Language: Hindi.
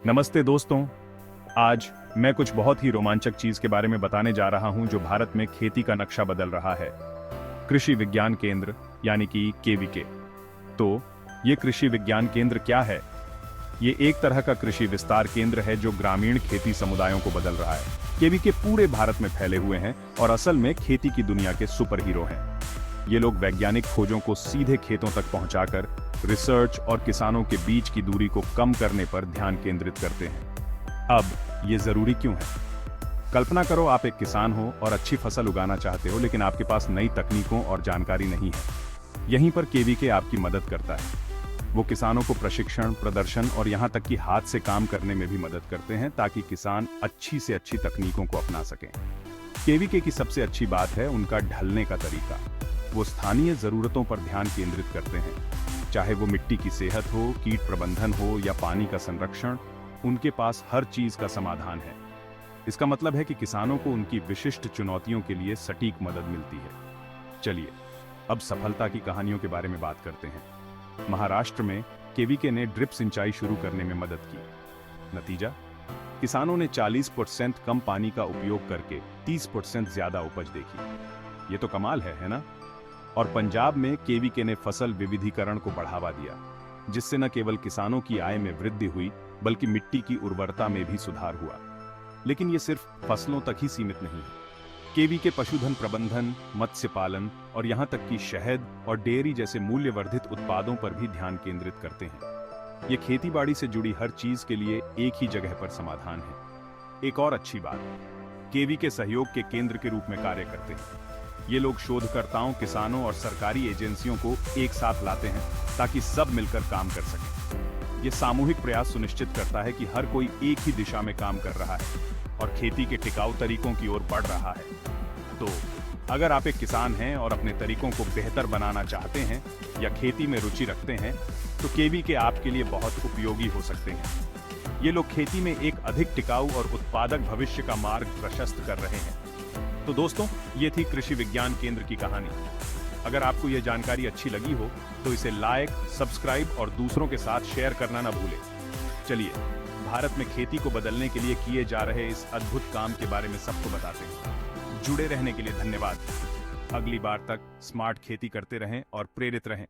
नमस्ते दोस्तों। आज मैं कुछ बहुत ही रोमांचक चीज के बारे में बताने जा रहा हूं जो भारत में खेती का नक्शा बदल रहा है। कृषि विज्ञान केंद्र यानी कि केवीके। तो ये कृषि विज्ञान केंद्र क्या है? ये एक तरह का कृषि विस्तार केंद्र है जो ग्रामीण खेती समुदायों को बदल रहा है। केवीके पूरे भारत में फैले हुए हैं और असल में खेती की दुनिया के सुपर हीरो हैं। ये लोग वैज्ञानिक खोजों को सीधे खेतों तक पहुंचाकर रिसर्च और किसानों के बीच की दूरी को कम करने पर ध्यान केंद्रित करते हैं। अब ये जरूरी क्यों है? कल्पना करो आप एक किसान हो और अच्छी फसल उगाना चाहते हो, लेकिन आपके पास नई तकनीकों और जानकारी नहीं है। यहीं पर केवीके आपकी मदद करता है। वो किसानों को प्रशिक्षण, प्रदर्शन और यहाँ तक कि हाथ से काम करने में भी मदद करते हैं ताकि किसान अच्छी से अच्छी तकनीकों को अपना सकें। केवीके की सबसे अच्छी बात है उनका ढलने का तरीका। वो स्थानीय जरूरतों पर ध्यान केंद्रित करते हैं, चाहे वो मिट्टी की सेहत हो, कीट प्रबंधन हो या पानी का संरक्षण। उनके पास हर चीज का समाधान है। इसका मतलब है कि किसानों को उनकी विशिष्ट चुनौतियों के लिए सटीक मदद मिलती है। चलिए अब सफलता की कहानियों के बारे में बात करते हैं। महाराष्ट्र में केवीके ने ड्रिप सिंचाई शुरू करने में मदद की। नतीजा, किसानों ने 40% कम पानी का उपयोग करके 30% ज्यादा उपज देखी। ये तो कमाल है ना? और पंजाब में केवीके ने फसल विविधीकरण को बढ़ावा दिया, जिससे न केवल किसानों की आय में वृद्धि हुई बल्कि मिट्टी की उर्वरता में भी सुधार हुआ। लेकिन ये सिर्फ फसलों तक ही सीमित नहीं है। केवीके पशुधन प्रबंधन, मत्स्य पालन और यहाँ तक कि शहद और डेयरी जैसे मूल्यवर्धित उत्पादों पर भी ध्यान केंद्रित करते हैं। ये खेतीबाड़ी से जुड़ी हर चीज के लिए एक ही जगह पर समाधान है। एक और अच्छी बात, केवीके सहयोग के केंद्र के रूप में कार्य करते हैं। ये लोग शोधकर्ताओं, किसानों और सरकारी एजेंसियों को एक साथ लाते हैं ताकि सब मिलकर काम कर सकें। ये सामूहिक प्रयास सुनिश्चित करता है कि हर कोई एक ही दिशा में काम कर रहा है और खेती के टिकाऊ तरीकों की ओर बढ़ रहा है। तो अगर आप एक किसान हैं और अपने तरीकों को बेहतर बनाना चाहते हैं या खेती में रुचि रखते हैं, तो केवीके आपके लिए बहुत उपयोगी हो सकते हैं। ये लोग खेती में एक अधिक टिकाऊ और उत्पादक भविष्य का मार्ग प्रशस्त कर रहे हैं। तो दोस्तों, ये थी कृषि विज्ञान केंद्र की कहानी। अगर आपको यह जानकारी अच्छी लगी हो तो इसे लाइक, सब्सक्राइब और दूसरों के साथ शेयर करना ना भूलें। चलिए भारत में खेती को बदलने के लिए किए जा रहे इस अद्भुत काम के बारे में सबको बताते हैं। जुड़े रहने के लिए धन्यवाद। अगली बार तक स्मार्ट खेती करते रहें और प्रेरित रहें।